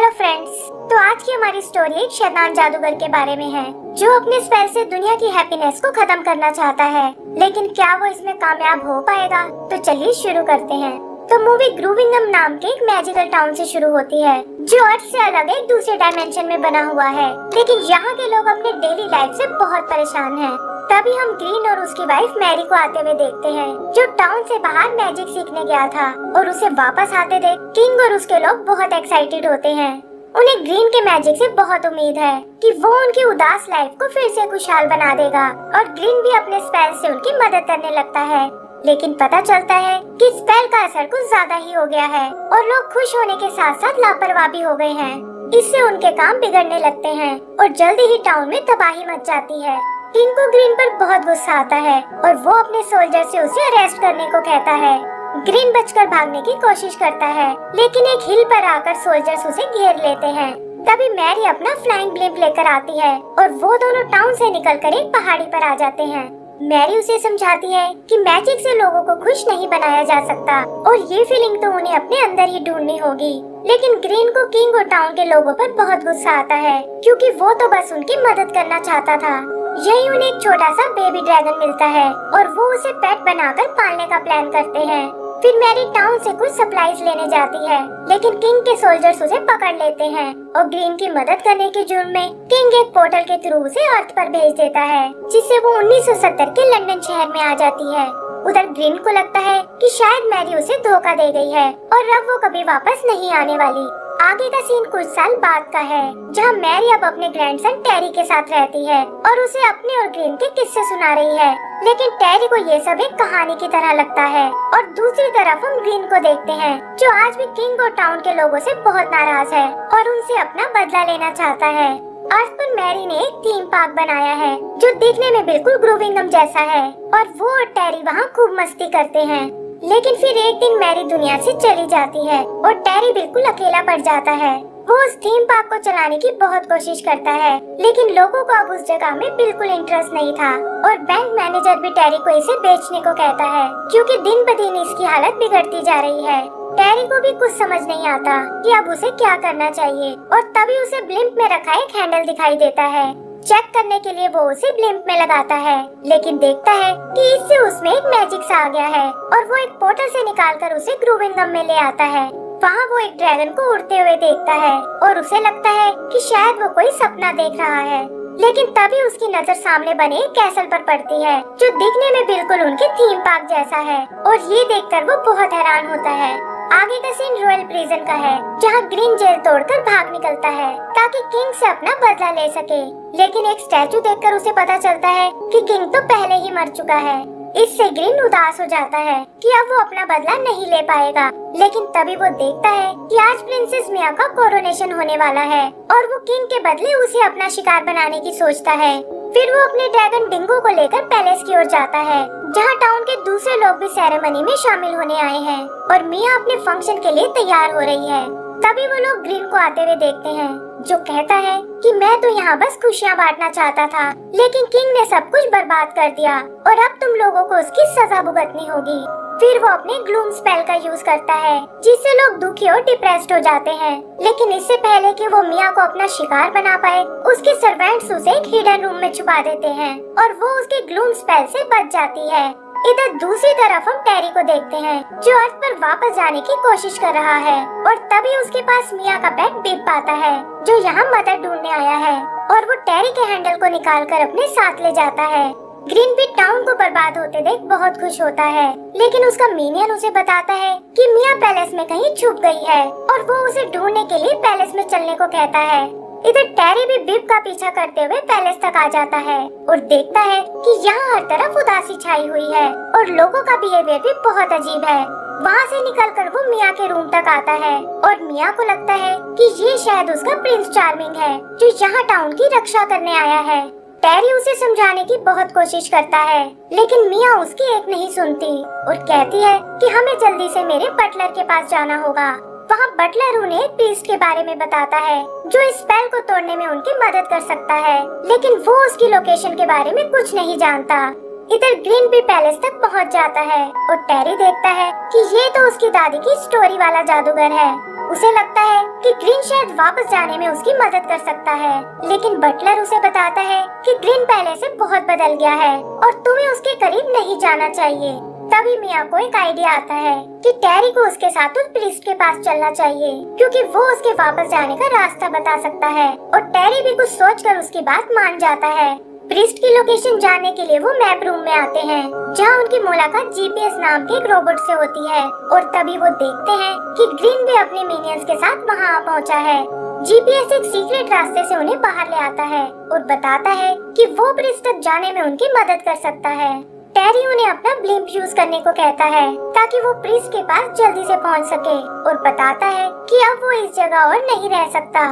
Hello friends, तो आज की हमारी स्टोरी एक शैतान जादूगर के बारे में है जो अपने स्पेल से दुनिया की हैप्पीनेस को खत्म करना चाहता है। लेकिन क्या वो इसमें कामयाब हो पाएगा? तो चलिए शुरू करते हैं। तो मूवी ग्रूविंगम नाम के एक मैजिकल टाउन से शुरू होती है जो अर्थ से अलग एक दूसरे डायमेंशन में बना हुआ है। लेकिन यहाँ के लोग अपने डेली लाइफ से बहुत परेशान हैं। तभी हम ग्रीन और उसकी वाइफ मैरी को आते हुए देखते हैं जो टाउन से बाहर मैजिक सीखने गया था, और उसे वापस आते देख किंग और उसके लोग बहुत एक्साइटेड होते हैं। उन्हें ग्रीन के मैजिक से बहुत उम्मीद है कि वो उनकी उदास लाइफ को फिर से खुशहाल बना देगा, और ग्रीन भी अपने स्पेल से उनकी मदद करने लगता है। लेकिन पता चलता है कि स्पेल का असर कुछ ज्यादा ही हो गया है और लोग खुश होने के साथ साथ लापरवाह भी हो गए हैं। इससे उनके काम बिगड़ने लगते हैं और जल्दी ही टाउन में तबाही मच जाती है। किंग को ग्रीन पर बहुत गुस्सा आता है और वो अपने सोल्जर से उसे अरेस्ट करने को कहता है। ग्रीन बचकर भागने की कोशिश करता है, लेकिन एक हिल पर आकर सोल्जर्स उसे घेर लेते हैं। तभी मैरी अपना फ्लाइंग ब्लिप लेकर आती है और वो दोनों टाउन से निकलकर एक पहाड़ी पर आ जाते हैं। मैरी उसे समझाती है कि मैजिक से लोगों को खुश नहीं बनाया जा सकता और ये फीलिंग तो उन्हें अपने अंदर ही ढूंढनी होगी। लेकिन ग्रीन को किंग और टाउन के लोगों पर बहुत गुस्सा आता है क्योंकि वो तो बस उनकी मदद करना चाहता था। यही उन्हें एक छोटा सा बेबी ड्रैगन मिलता है और वो उसे पेट बनाकर पालने का प्लान करते हैं। फिर मैरी टाउन से कुछ सप्लाईज लेने जाती है, लेकिन किंग के सोल्जर्स उसे पकड़ लेते हैं और ग्रीन की मदद करने के जुर्म में किंग एक पोर्टल के थ्रू उसे अर्थ पर भेज देता है, जिससे वो 1970 के लंदन शहर में आ जाती है। उधर ग्रीन को लगता है कि शायद मैरी उसे धोखा दे गई है और अब वो कभी वापस नहीं आने वाली। आगे का सीन कुछ साल बाद का है, जहाँ मैरी अब अपने ग्रैंडसन टेरी के साथ रहती है और उसे अपने और ग्रीन के किस्से सुना रही है। लेकिन टेरी को ये सब एक कहानी की तरह लगता है। और दूसरी तरफ हम ग्रीन को देखते हैं जो आज भी किंग और टाउन के लोगों से बहुत नाराज है और उनसे अपना बदला लेना चाहता है। अर्थ पर मैरी ने एक थीम पार्क बनाया है जो दिखने में बिल्कुल ग्रूविंगम जैसा है, और वो और टेरी वहाँ खूब मस्ती करते हैं। लेकिन फिर एक दिन मैरी दुनिया से चली जाती है और टेरी बिल्कुल अकेला पड़ जाता है। वो उस थीम पार्क को चलाने की बहुत कोशिश करता है, लेकिन लोगों को अब उस जगह में बिल्कुल इंटरेस्ट नहीं था, और बैंक मैनेजर भी टेरी को इसे बेचने को कहता है क्योंकि दिन ब दिन इसकी हालत बिगड़ती जा रही है। टेरी को भी कुछ समझ नहीं आता कि अब उसे क्या करना चाहिए, और तभी उसे ब्लिम्प में रखा एक हैंडल दिखाई देता है। चेक करने के लिए वो उसे ब्लिम्प में लगाता है, लेकिन देखता है कि इससे उसमें एक मैजिक सा आ गया है और वो एक पोर्टल से निकालकर उसे ग्रूविंगम में ले आता है। वहाँ वो एक ड्रैगन को उड़ते हुए देखता है और उसे लगता है कि शायद वो कोई सपना देख रहा है। लेकिन तभी उसकी नजर सामने बने एक कैसल पर पड़ती है जो दिखने में बिल्कुल उनके थीम पार्क जैसा है, और ये देखकर वो बहुत हैरान होता है। आगे का सीन रॉयल प्रिजन का है, जहाँ ग्रीन जेल तोड़कर भाग निकलता है ताकि किंग से अपना बदला ले सके। लेकिन एक स्टैचू देखकर उसे पता चलता है कि किंग तो पहले ही मर चुका है। इससे ग्रीन उदास हो जाता है कि अब वो अपना बदला नहीं ले पाएगा। लेकिन तभी वो देखता है कि आज प्रिंसेस मिया का कोरोनेशन होने वाला है और वो किंग के बदले उसे अपना शिकार बनाने की सोचता है। फिर वो अपने ड्रैगन डिंगो को लेकर पैलेस की ओर जाता है, जहाँ टाउन के दूसरे लोग भी सेरेमनी में शामिल होने आए हैं और मिया अपने फंक्शन के लिए तैयार हो रही है। तभी वो लोग ग्रीन को आते हुए देखते हैं जो कहता है कि मैं तो यहाँ बस खुशियाँ बांटना चाहता था, लेकिन किंग ने सब कुछ बर्बाद कर दिया और अब तुम लोगों को उसकी सजा भुगतनी होगी। फिर वो अपने ग्लूम स्पेल का यूज करता है, जिससे लोग दुखी और डिप्रेस्ड हो जाते हैं। लेकिन इससे पहले कि वो मिया को अपना शिकार बना पाए, उसके सर्वेंट्स उसे एक हिडन रूम में छुपा देते हैं और वो उसके ग्लूम स्पेल से बच जाती है। इधर दूसरी तरफ हम टेरी को देखते हैं जो अर्थ पर वापस जाने की कोशिश कर रहा है, और तभी उसके पास मिया का पेट बिप आता है जो यहाँ मदद ढूंढने आया है, और वो टेरी के हैंडल को निकालकर अपने साथ ले जाता है। ग्रीन भी टाउन को बर्बाद होते देख बहुत खुश होता है, लेकिन उसका मिनियन उसे बताता है कि मिया पैलेस में कहीं छुप गई है और वो उसे ढूंढने के लिए पैलेस में चलने को कहता है। इधर टेरी भी बिप का पीछा करते हुए पैलेस तक आ जाता है और देखता है कि यहाँ हर तरफ उदासी छाई हुई है और लोगों का बिहेवियर भी बहुत अजीब है। वहाँ से निकलकर वो मिया के रूम तक आता है और मिया को लगता है कि ये शायद उसका प्रिंस चार्मिंग है जो यहाँ टाउन की रक्षा करने आया है। टेरी उसे समझाने की बहुत कोशिश करता है, लेकिन मिया उसकी एक नहीं सुनती और कहती है कि हमें जल्दी से मेरे बटलर के पास जाना होगा। वहाँ बटलर उन्हें एक प्रीस्ट के बारे में बताता है जो इस स्पेल को तोड़ने में उनकी मदद कर सकता है, लेकिन वो उसकी लोकेशन के बारे में कुछ नहीं जानता। इधर ग्रीन भी पैलेस तक पहुँच जाता है और टेरी देखता है कि ये तो उसकी दादी की स्टोरी वाला जादूगर है। उसे लगता है कि ग्रीन शायद वापस जाने में उसकी मदद कर सकता है, लेकिन बटलर उसे बताता है कि ग्रीन पहले से बहुत बदल गया है और तुम्हें उसके करीब नहीं जाना चाहिए। तभी मिया को एक आइडिया आता है कि टेरी को उसके साथ उस प्रीस्ट के पास चलना चाहिए, क्योंकि वो उसके वापस जाने का रास्ता बता सकता है। और टेरी भी कुछ सोचकर उसकी बात मान जाता है। प्रीस्ट की लोकेशन जानने के लिए वो मैप रूम में आते हैं, जहाँ उनकी मुलाकात जीपीएस नाम के एक रोबोट से होती है। और तभी वो देखते हैं कि ग्रीन भी अपने मिनियंस के साथ वहाँ आ पहुँचा है। जीपीएस एक सीक्रेट रास्ते से उन्हें बाहर ले आता है और बताता है कि वो प्रीस्ट तक जाने में उनकी मदद कर सकता है। टेरी उन्हें अपना ब्लिम्प यूज करने को कहता है ताकि वो प्रीस्ट के पास जल्दी से पहुंच सके और बताता है कि अब वो इस जगह और नहीं रह सकता।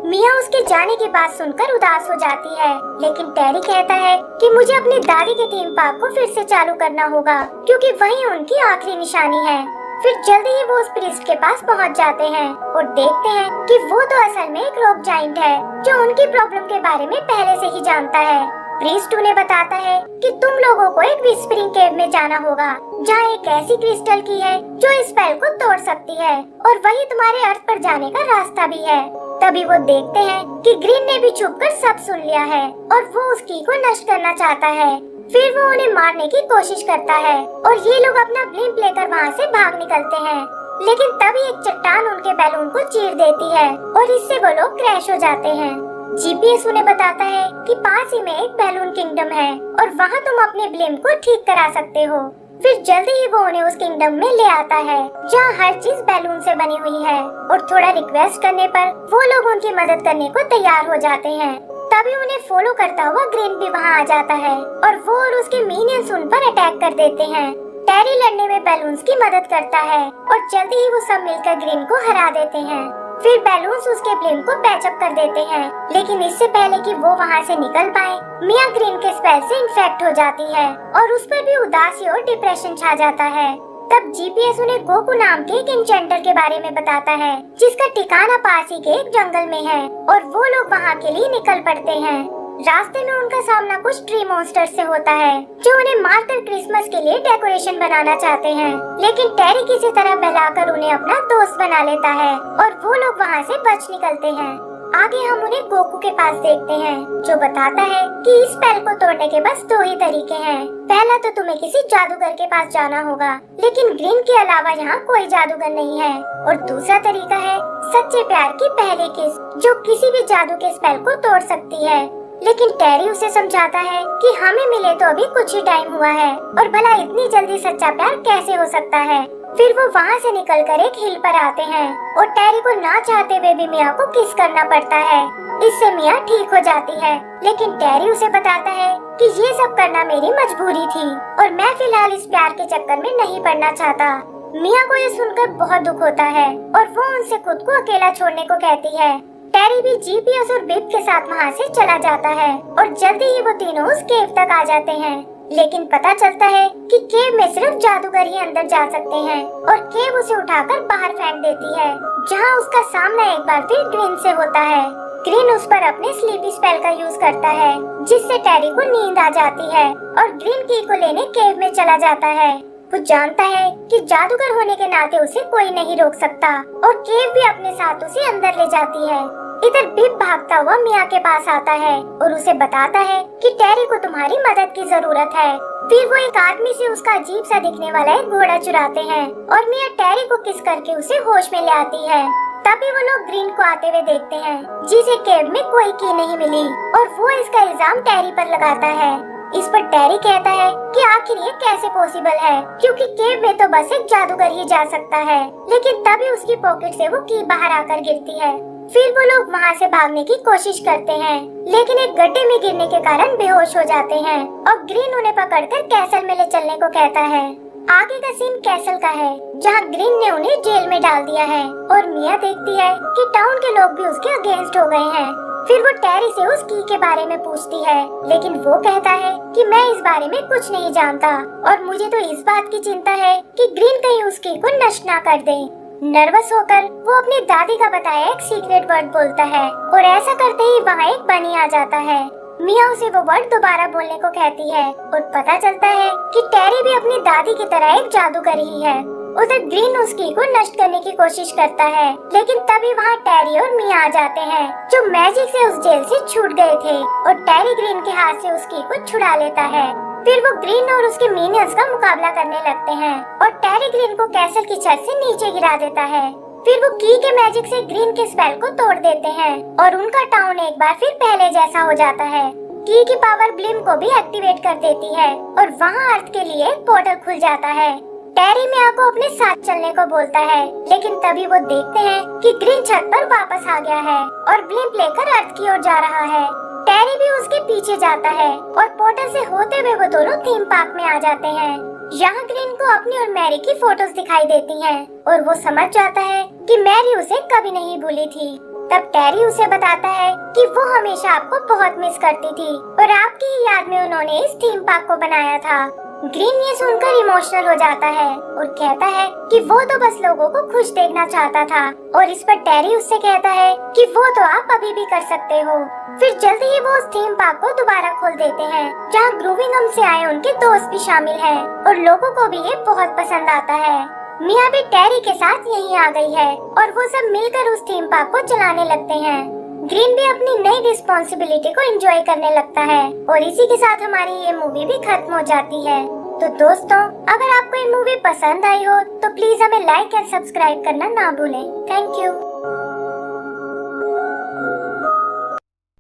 मिया उसके जाने की बात सुनकर उदास हो जाती है, लेकिन टेरी कहता है कि मुझे अपनी दादी के थीम पार्क को फिर से चालू करना होगा, क्योंकि वही उनकी आखिरी निशानी है। फिर जल्दी ही वो उस प्रीस्ट के पास पहुंच जाते हैं और देखते हैं कि वो तो असल में एक रॉक जाइंट है जो उनकी प्रॉब्लम के बारे में पहले से ही जानता है। प्रीस्ट उन्हें बताता है कि तुम लोगों को एक विस्परिंग केव में जाना होगा, जहाँ एक ऐसी क्रिस्टल की है जो इस स्पेल को तोड़ सकती है, और वही तुम्हारे अर्थ पर जाने का रास्ता भी है। तभी वो देखते हैं कि ग्रीन ने भी छुपकर सब सुन लिया है और वो उस की को नष्ट करना चाहता है। फिर वो उन्हें मारने की कोशिश करता है और ये लोग अपना ब्लिम्प लेकर वहाँ से भाग निकलते हैं, लेकिन तभी एक चट्टान उनके बैलून को चीर देती है और इससे वो लोग क्रैश हो जाते हैं। जीपीएस उन्हें बताता है कि पास ही में एक बैलून किंगडम है और वहाँ तुम अपने ब्लिम्प को ठीक करा सकते हो। फिर जल्दी ही वो उन्हें उस किंगडम में ले आता है, जहाँ हर चीज बैलून से बनी हुई है, और थोड़ा रिक्वेस्ट करने पर वो लोग उनकी मदद करने को तैयार हो जाते हैं। तभी उन्हें फॉलो करता हुआ ग्रीन भी वहाँ आ जाता है और वो और उसके मिनियंस उन पर अटैक कर देते हैं। टेरी लड़ने में बैलून्स की मदद करता है और जल्दी ही वो सब मिलकर ग्रीन को हरा देते हैं। फिर बैलून्स उसके ब्लिम्प को पैचअप कर देते हैं, लेकिन इससे पहले कि वो वहाँ से निकल पाए, मिया ग्रीन के स्पेल से इन्फेक्ट हो जाती है और उस पर भी उदासी और डिप्रेशन छा जाता है। तब जीपीएस उन्हें गोकू नाम के एक इंचेंटर के बारे में बताता है, जिसका ठिकाना पास ही के एक जंगल में है, और वो लोग वहाँ के लिए निकल पड़ते हैं। रास्ते में उनका सामना कुछ ट्री मॉन्स्टर से होता है, जो उन्हें मारकर क्रिसमस के लिए डेकोरेशन बनाना चाहते हैं, लेकिन टेरी किसी तरह बहलाकर उन्हें अपना दोस्त बना लेता है और वो लोग वहाँ से बच निकलते हैं। आगे हम उन्हें गोकू के पास देखते हैं, जो बताता है कि इस स्पेल को तोड़ने के बस दो ही तरीके हैं। पहला तो तुम्हें किसी जादूगर के पास जाना होगा, लेकिन ग्रीन के अलावा यहाँ कोई जादूगर नहीं है, और दूसरा तरीका है सच्चे प्यार की पहली किस, जो किसी भी जादू के स्पेल को तोड़ सकती है। लेकिन टेरी उसे समझाता है कि हमें मिले तो अभी कुछ ही टाइम हुआ है, और भला इतनी जल्दी सच्चा प्यार कैसे हो सकता है। फिर वो वहाँ से निकलकर एक हिल पर आते हैं और टेरी को ना चाहते हुए भी मिया को किस करना पड़ता है। इससे मिया ठीक हो जाती है, लेकिन टेरी उसे बताता है कि ये सब करना मेरी मजबूरी थी और मैं फिलहाल इस प्यार के चक्कर में नहीं पड़ना चाहता। मिया को ये सुनकर बहुत दुख होता है और वो उनसे खुद को अकेला छोड़ने को कहती है। टेरी भी जीपीएस और बिप के साथ वहाँ से चला जाता है और जल्दी ही वो तीनों उस केव तक आ जाते हैं, लेकिन पता चलता है कि केव में सिर्फ जादूगर ही अंदर जा सकते हैं, और केव उसे उठाकर बाहर फेंक देती है, जहाँ उसका सामना एक बार फिर ग्रीन से होता है। ग्रीन उस पर अपने स्लीपी स्पेल का यूज करता है, जिससे टेरी को नींद आ जाती है और ग्रीन की को लेने केव में चला जाता है। वो जानता है कि जादूगर होने के नाते उसे कोई नहीं रोक सकता, और केव भी अपने साथ उसे अंदर ले जाती है। इधर बिप भागता हुआ मिया के पास आता है और उसे बताता है कि टेरी को तुम्हारी मदद की जरूरत है। फिर वो एक आदमी से उसका अजीब सा दिखने वाला एक घोड़ा चुराते हैं और मिया टेरी को किस करके उसे होश में ले आती है। तभी वो लोग ग्रीन को आते हुए देखते हैं, जिसे केव में कोई की नहीं मिली, और वो इसका इल्जाम टेरी पर लगाता है। इस पर टेरी कहता है कि आखिर ये कैसे पॉसिबल है, क्योंकि केव में तो बस एक जादूगर ही जा सकता है। लेकिन तभी उसकी पॉकेट से वो की बाहर आकर गिरती है। फिर वो लोग वहाँ से भागने की कोशिश करते हैं, लेकिन एक गड्ढे में गिरने के कारण बेहोश हो जाते हैं और ग्रीन उन्हें पकड़कर कैसल में ले चलने को कहता है। आगे का सीन कैसल का है, जहाँ ग्रीन ने उन्हें जेल में डाल दिया है और मिया देखती है कि टाउन के लोग भी उसके अगेंस्ट हो गए हैं। फिर वो टेरी से उस की के बारे में पूछती है, लेकिन वो कहता है कि मैं इस बारे में कुछ नहीं जानता और मुझे तो इस बात की चिंता है कि ग्रीन कहीं उस की को नष्ट ना कर दे। नर्वस होकर वो अपनी दादी का बताया एक सीक्रेट वर्ड बोलता है और ऐसा करते ही वहाँ एक बनी आ जाता है। मिया उसे वो वर्ड दोबारा बोलने को कहती है और पता चलता है कि टेरी भी अपनी दादी की तरह एक जादूगर ही है। उधर ग्रीन उस की को नष्ट करने की कोशिश करता है, लेकिन तभी वहाँ टेरी और मिया आ जाते हैं जो मैजिक से उस जेल से छूट गए थे, और टेरी ग्रीन के हाथ से उस की को छुड़ा लेता है। फिर वो ग्रीन और उसके मिनियंस का मुकाबला करने लगते हैं और टेरी ग्रीन को कैसल की छत से नीचे गिरा देता है। फिर वो की के मैजिक से ग्रीन के स्पेल को तोड़ देते हैं और उनका टाउन एक बार फिर पहले जैसा हो जाता है। की पावर ब्लिम को भी एक्टिवेट कर देती है और वहाँ अर्थ के लिए एक पोर्टल खुल जाता है। टेरी मिया को अपने साथ चलने को बोलता है, लेकिन तभी वो देखते हैं कि ग्रीन छत पर वापस आ गया है और ब्लिम लेकर अर्थ की ओर जा रहा है। टेरी भी उसके पीछे जाता है और पोर्टल से होते हुए वो दोनों थीम पार्क में आ जाते हैं। यहाँ ग्रीन को अपनी और मैरी की फोटोज दिखाई देती हैं और वो समझ जाता है कि मैरी उसे कभी नहीं भूली थी। तब टेरी उसे बताता है कि वो हमेशा आपको बहुत मिस करती थी और आपकी ही याद में उन्होंने इस थीम पार्क को बनाया था। ग्रीन ये सुनकर इमोशनल हो जाता है और कहता है कि वो तो बस लोगों को खुश देखना चाहता था, और इस पर टेरी उससे कहता है कि वो तो आप अभी भी कर सकते हो। फिर जल्दी ही वो उस थीम पार्क को दोबारा खोल देते हैं, जहाँ ग्रूविंगम से आए उनके दोस्त भी शामिल हैं और लोगों को भी ये बहुत पसंद आता है। मिया भी टेरी के साथ यहीं आ गई है और वो सब मिलकर उस थीम पार्क को चलाने लगते हैं। ग्रीन भी अपनी नई रिस्पॉन्सिबिलिटी को एंजॉय करने लगता है और इसी के साथ हमारी ये मूवी भी खत्म हो जाती है। तो दोस्तों, अगर आपको ये मूवी पसंद आई हो तो प्लीज हमें लाइक एंड सब्सक्राइब करना ना भूलें। Thank you.